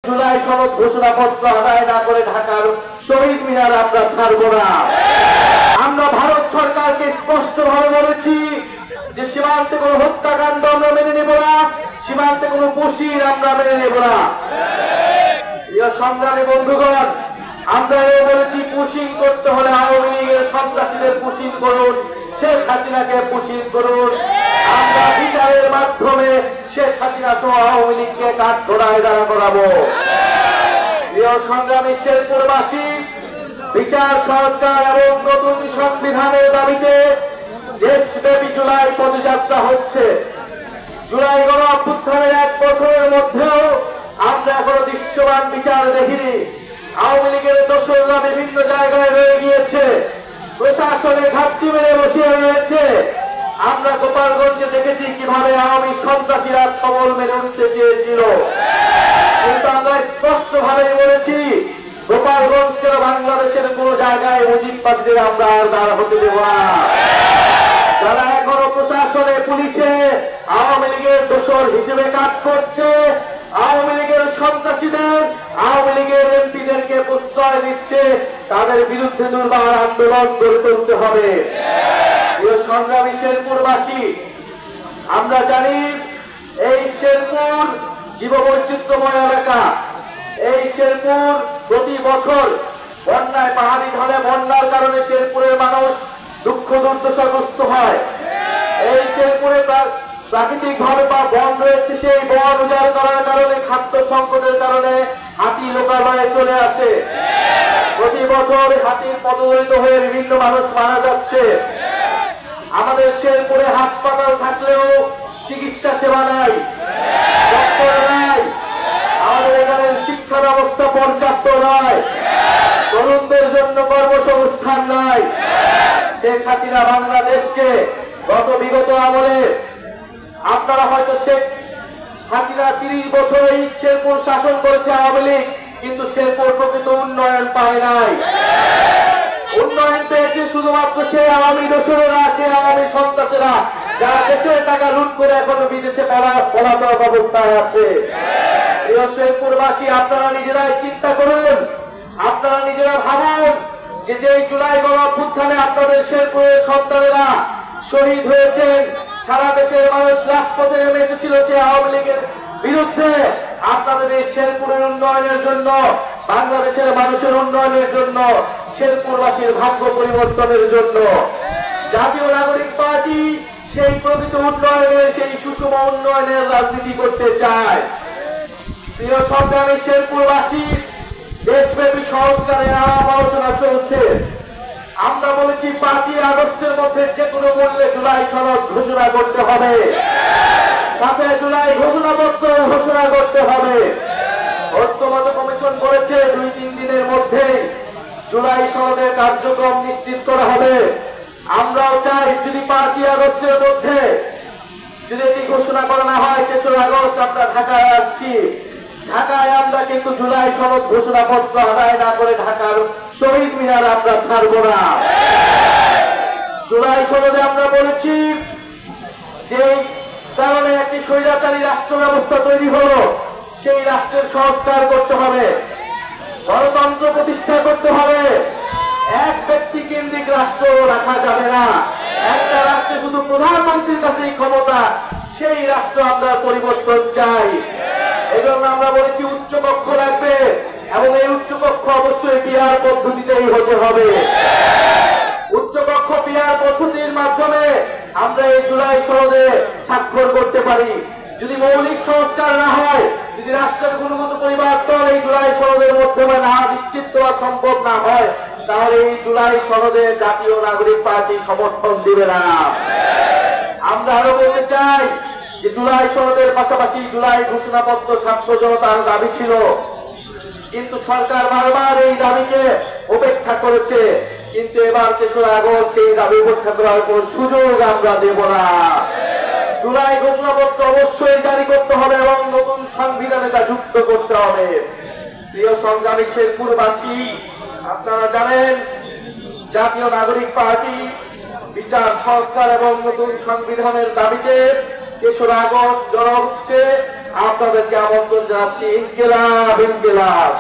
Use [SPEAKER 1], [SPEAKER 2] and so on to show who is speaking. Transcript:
[SPEAKER 1] জুলাই সনদ ঘোষণাপত্র আদায় না করে ঢাকার শহীদ মিনার আমরা ছাড়ব না। আমরা ভারত সরকারকে স্পষ্টভাবে বলেছি যে সীমান্তে কোনো হত্যাকাণ্ড আমরা মেনে নেব না, সীমান্তে কোনো পুশির আমরা মেনে নেব না। প্রিয় সংগ্রামী বন্ধুগণ, আমরা এও বলেছি পুশিং করতে হলে আওয়ামী লীগের সন্ত্রাসীদের পুশিং করুন, শেখ হাসিনাকে পুশিং করুন। আমরা বিচারের মাধ্যমে শেখ হাসিনা সহ আওয়ামী লীগকে কাঠগড়ায় দাঁড়া করাবো। প্রিয় সংগ্রামী শেরপুরবাসী, বিচার সংস্কার এবং নতুন সংবিধানের দাবিতে দেশব্যাপী জুলাই পদযাত্রা হচ্ছে। জুলাই গণ অভ্যুত্থানের 1 বছরের মধ্যেও আমরা এখনো দৃশ্যমান বিচার দেখিনি। আওয়ামী লীগের দোসররা বিভিন্ন জায়গায় রয়ে গিয়েছে, প্রশাসনে ঘাটতি মেরে বসিয়ে রয়েছে। আমরা গোপালগঞ্জে দেখেছি কিভাবে আওয়ামী সন্ত্রাসীরা সবল মেরে উঠতে চেয়েছিল, কিন্তু আমরা স্পষ্ট ভাবে বলেছি গোপালগঞ্জকে বাংলাদেশের কোন জায়গায় মুজিববাদীদের আমরা আর দাঁড় হতে দেব না। যারা এখনো প্রশাসনে পুলিশে আওয়ামী লীগের দোসর হিসেবে কাজ করছে, আওয়ামী লীগের সন্ত্রাসীদের, আওয়ামী লীগের এমপিদেরকে প্রশ্রয় দিচ্ছে, তাদের বিরুদ্ধে দুর্বার আন্দোলন গড়ে তুলতে হবে। প্রিয় সংগ্রামী শেরপুরবাসী, আমরা জানি এই শেরপুর জীববৈচিত্র্যময় এলাকা। এই শেরপুর প্রতি বছর বন্যায়, পাহাড়ি ঢলে বন্যার কারণে শেরপুরের মানুষ দুঃখ দুর্দশাগ্রস্ত হয়। এই শেরপুরে প্রাকৃতিক ভাবে বা বন রয়েছে, সেই বন উজাড় করার কারণে, খাদ্য সংকটের কারণে হাতি লোকালয়ে চলে আসে। প্রতি বছর হাতির পদদলিত হয়ে বিভিন্ন মানুষ মারা যাচ্ছে। আমাদের শেরপুরে হাসপাতাল থাকলেও চিকিৎসা সেবা নাই, ডক্টর নাই। আমাদের এখানে শিক্ষা ব্যবস্থা পর্যাপ্ত নয়, তরুণদের জন্য কর্মসংস্থান নাই। শেখ হাসিনা বাংলাদেশকে বিগত আমলে, আপনারা হয়তো শেখ হাসিনা 30 বছর এই শেরপুর শাসন করেছে আওয়ামী লীগ, কিন্তু শেরপুর প্রকৃত উন্নয়ন পায় নাই। উন্নয়ন পেয়েছে শুধুমাত্র সে আওয়ামী দোসরেরা, সে আওয়ামী সন্ত্রাসীরা, যারা দেশের টাকা লুট করে এখনো বিদেশে পলাতক অবস্থায় আছে। প্রিয় শেরপুরবাসী, আপনারা নিজেরাই চিন্তা করুন, আপনারা নিজেরা ভাবুন যে জুলাই গণ অভ্যুত্থানে আপনাদের শেরপুরের সন্তানেরা শহীদ হয়েছেন, সারা দেশের মানুষ রাজপথে নেমে এসেছিল সে আওয়ামী লীগের বিরুদ্ধে। আপনাদের এই শেরপুরের উন্নয়নের জন্য, বাংলাদেশের মানুষের উন্নয়নের জন্য, শেরপুরবাসীর ভাগ্য পরিবর্তনের জন্য জাতীয় নাগরিক পার্টি সেই প্রকৃত উন্নয়নের, সেই সুষম উন্নয়নের রাজনীতি করতে চায়। প্রিয় সংগ্রামী শেরপুরবাসী, দেশব্যাপী সংস্কারের আলোচনা চলছে। আমরা বলেছি 5 আগস্টের মধ্যে যে কোনো মূল্যে জুলাই সনদ ঘোষণা করতে হবে, সাথে জুলাই ঘোষণাপত্র ঘোষণা করতে হবে। ঐক্যমত কমিশন বলেছে 2-3 দিনের মধ্যে জুলাই সনদের কার্যক্রম নিশ্চিত করা হবে। আমরাও চাই যদি 5 আগস্টের মধ্যে যদি এটি ঘোষণা করা না হয়, 3 আগস্ট আমরা ঢাকায় আসছি। ঢাকায় আমরা কিন্তু জুলাই সনদ ঘোষণাপত্র আদায় না করে ঢাকার শহীদ মিনার আমরা ছাড়ব না। জুলাই সনদে আমরা বলেছি যে কারণে একটি স্বৈরাচারী রাষ্ট্র ব্যবস্থা তৈরি হলো, সেই রাষ্ট্রের সংস্কার করতে হবে, গণতন্ত্র প্রতিষ্ঠা করতে হবে। এক ব্যক্তি কেন্দ্রিক রাষ্ট্র রাখা যাবে না। একটা রাষ্ট্রে শুধু প্রধানমন্ত্রীর কাছেই ক্ষমতা, সেই রাষ্ট্র আমরা পরিবর্তন চাই। এই জন্য আমরা বলেছি উচ্চকক্ষ লাগবে, এবং এই উচ্চকক্ষ অবশ্যই পিআর পদ্ধতিতেই হতে হবে। উচ্চকক্ষ পিআর পদ্ধতির মাধ্যমে আমরা এই জুলাই সনদে স্বাক্ষর করতে পারি। যদি মৌলিক সংস্কার না হয়, যদি রাষ্ট্রের গুণগত পরিবর্তন এই জুলাই সনদের মাধ্যমে না নিশ্চিত করা সম্ভব না হয়, তাহলে এই জুলাই সনদে জাতীয় নাগরিক পার্টি সমর্থন দিবে না। আমরা আরো বলতে চাই যে জুলাই সনদের পাশাপাশি জুলাই ঘোষণাপত্র ছাত্র জনতার দাবি ছিল, কিন্তু সরকার বারবার এই দাবিকে উপেক্ষা করেছে। কিন্তু এবার 3 আগস্ট সেই দাবি উপেক্ষা করার কোন সুযোগ আমরা দেব না। জুলাই ঘোষণাপত্র অবশ্যই জারি করতে হবে এবং নতুন সংবিধানে তা যুক্ত করতে হবে। প্রিয় সংগ্রামী শেরপুরবাসী, আপনারা জানেন জাতীয় নাগরিক পার্টি বিচার সংস্কার এবং নতুন সংবিধানের দাবিতে 3 আগস্ট জড়ো হচ্ছে। আপনাদেরকে আমন্ত্রণ জানাচ্ছি। ইনকিলাব ইনকিলাব।